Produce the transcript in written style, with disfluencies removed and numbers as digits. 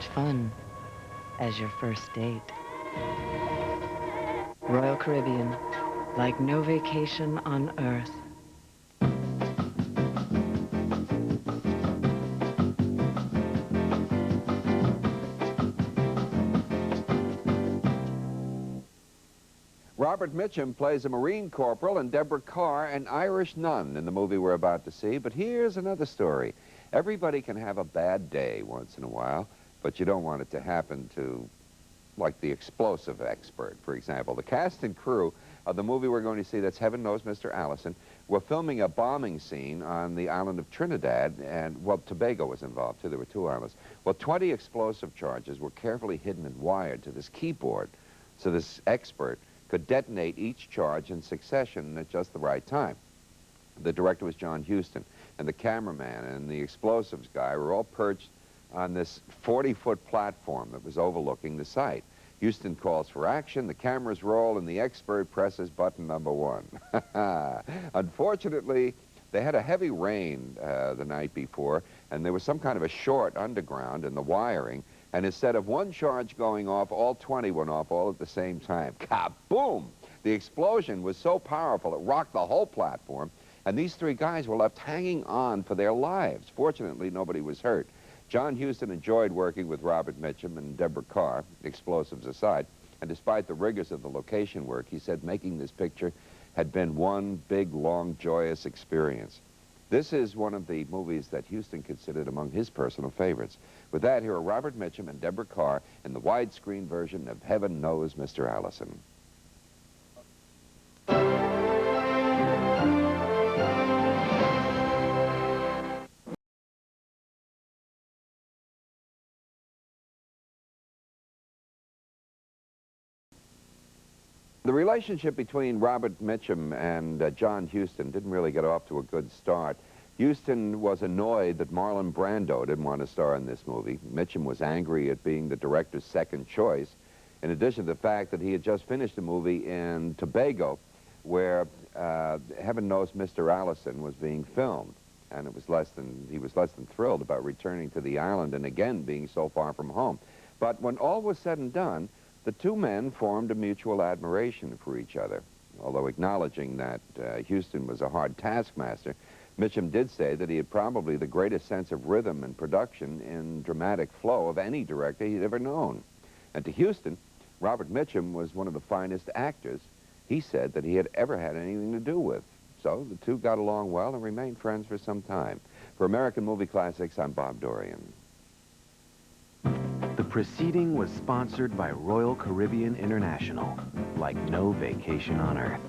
fun as your first date. Royal Caribbean, like no vacation on earth. Robert Mitchum plays a Marine corporal and Deborah Carr an Irish nun in the movie we're about to see. But here's another story. Everybody can have a bad day once in a while, but you don't want it to happen to, like, the explosive expert, for example. The cast and crew of the movie we're going to see, that's Heaven Knows Mr. Allison, were filming a bombing scene on the island of Trinidad, and, well, Tobago was involved, too. There were 2 islands. Well, 20 explosive charges were carefully hidden and wired to this keyboard, so this expert could detonate each charge in succession at just the right time. The director was John Huston, and the cameraman and the explosives guy were all perched on this 40-foot platform that was overlooking the site. Huston calls for action, the cameras roll, and the expert presses button number 1. Unfortunately, they had a heavy rain the night before, and there was some kind of a short underground in the wiring, and instead of 1 charge going off, all 20 went off all at the same time. Kaboom! The explosion was so powerful it rocked the whole platform, and these 3 guys were left hanging on for their lives. Fortunately, nobody was hurt. John Huston enjoyed working with Robert Mitchum and Deborah Carr, explosives aside, and despite the rigors of the location work, he said making this picture had been one big, long, joyous experience. This is one of the movies that Huston considered among his personal favorites. With that, here are Robert Mitchum and Deborah Carr in the widescreen version of Heaven Knows Mr. Allison. The relationship between Robert Mitchum and John Huston didn't really get off to a good start. Huston was annoyed that Marlon Brando didn't want to star in this movie. Mitchum was angry at being the director's second choice, in addition to the fact that he had just finished a movie in Tobago where Heaven Knows Mr. Allison was being filmed. And he was less than thrilled about returning to the island and again being so far from home. But when all was said and done, the 2 men formed a mutual admiration for each other. Although acknowledging that Huston was a hard taskmaster, Mitchum did say that he had probably the greatest sense of rhythm and production in dramatic flow of any director he'd ever known. And to Huston, Robert Mitchum was one of the finest actors he said that he had ever had anything to do with. So the 2 got along well and remained friends for some time. For American Movie Classics, I'm Bob Dorian. The proceeding was sponsored by Royal Caribbean International, like no vacation on earth.